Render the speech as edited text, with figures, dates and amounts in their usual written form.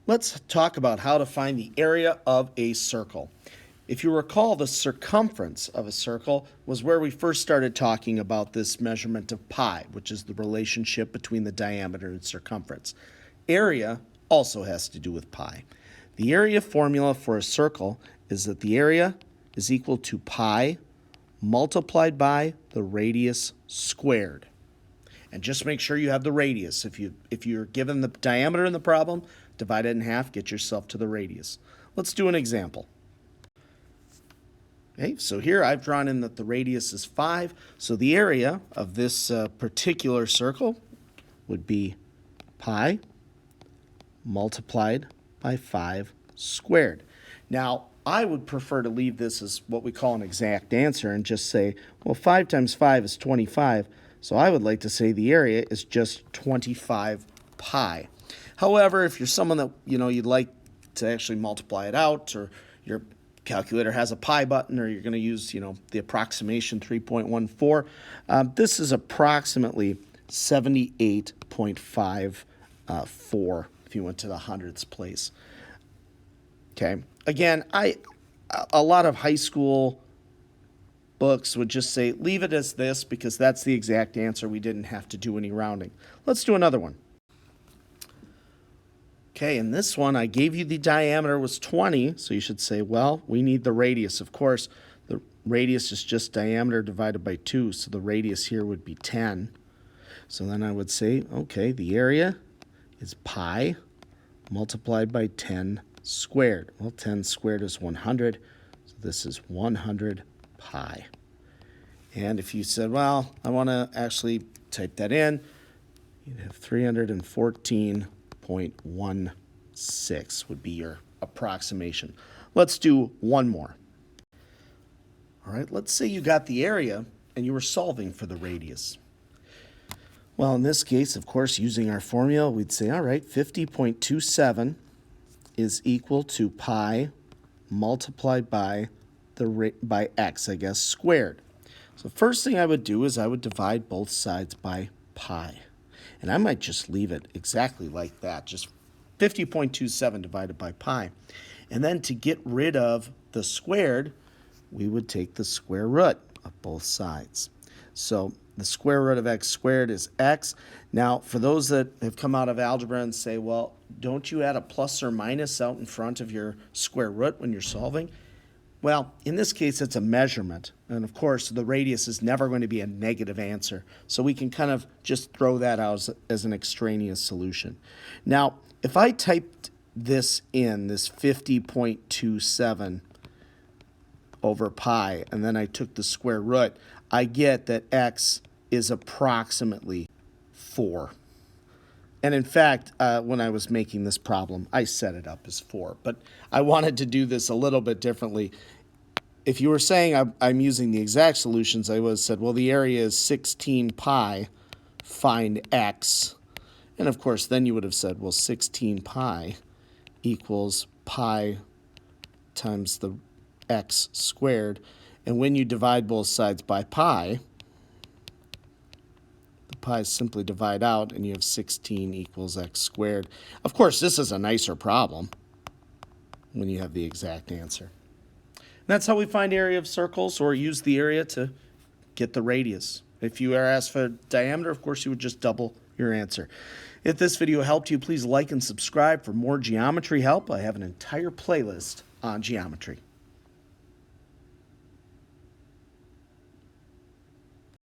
Let's talk about how to find the area of a circle. If you recall, the circumference of a circle was where we first started talking about this measurement of pi, which is the relationship between the diameter and circumference. Area also has to do with pi. The area formula for a circle is that the area is equal to pi multiplied by the radius squared. And just make sure you have the radius. If you're given the diameter in the problem, divide it in half, get yourself to the radius. Let's do an example. Okay, so here I've drawn in that the radius is 5, so the area of this particular circle would be pi multiplied by 5 squared. Now, I would prefer to leave this as what we call an exact answer and just say, well, 5 times 5 is 25, so I would like to say the area is just 25 pi. However, if you're someone that, you'd like to actually multiply it out, or your calculator has a pi button, or you're going to use, the approximation 3.14, this is approximately 78.54 if you went to the hundredths place. Okay. Again, a lot of high school books would just say, leave it as this because that's the exact answer. We didn't have to do any rounding. Let's do another one. Okay, in this one, I gave you the diameter was 20, so you should say, well, we need the radius. Of course, the radius is just diameter divided by 2, so the radius here would be 10. So then I would say, okay, the area is pi multiplied by 10 squared. Well, 10 squared is 100, so this is 100 pi. And if you said, well, I want to actually type that in, you'd have 314.16 would be your approximation. Let's do one more. All right, let's say you got the area and you were solving for the radius. Well, in this case, of course, using our formula, we'd say, all right, 50.27 is equal to pi multiplied by x, I guess, squared. So first thing I would do is I would divide both sides by pi. And I might just leave it exactly like that, just 50.27 divided by pi. And then to get rid of the squared, we would take the square root of both sides. So the square root of x squared is x. Now, for those that have come out of algebra and say, well, don't you add a plus or minus out in front of your square root when you're solving? Well, in this case, it's a measurement. And of course, the radius is never going to be a negative answer. So we can kind of just throw that out as an extraneous solution. Now, if I typed this in, this 50.27 over pi, and then I took the square root, I get that x is approximately 4. And in fact, when I was making this problem, I set it up as 4. But I wanted to do this a little bit differently. If you were saying I'm using the exact solutions, I would have said, well, the area is 16 pi, find x. And of course, then you would have said, well, 16 pi equals pi times the x squared. And when you divide both sides by pi, pi simply divide out, and you have 16 equals x squared. Of course, this is a nicer problem when you have the exact answer. And that's how we find area of circles, or use the area to get the radius. If you are asked for diameter, of course, you would just double your answer. If this video helped you, please like and subscribe for more geometry help. I have an entire playlist on geometry.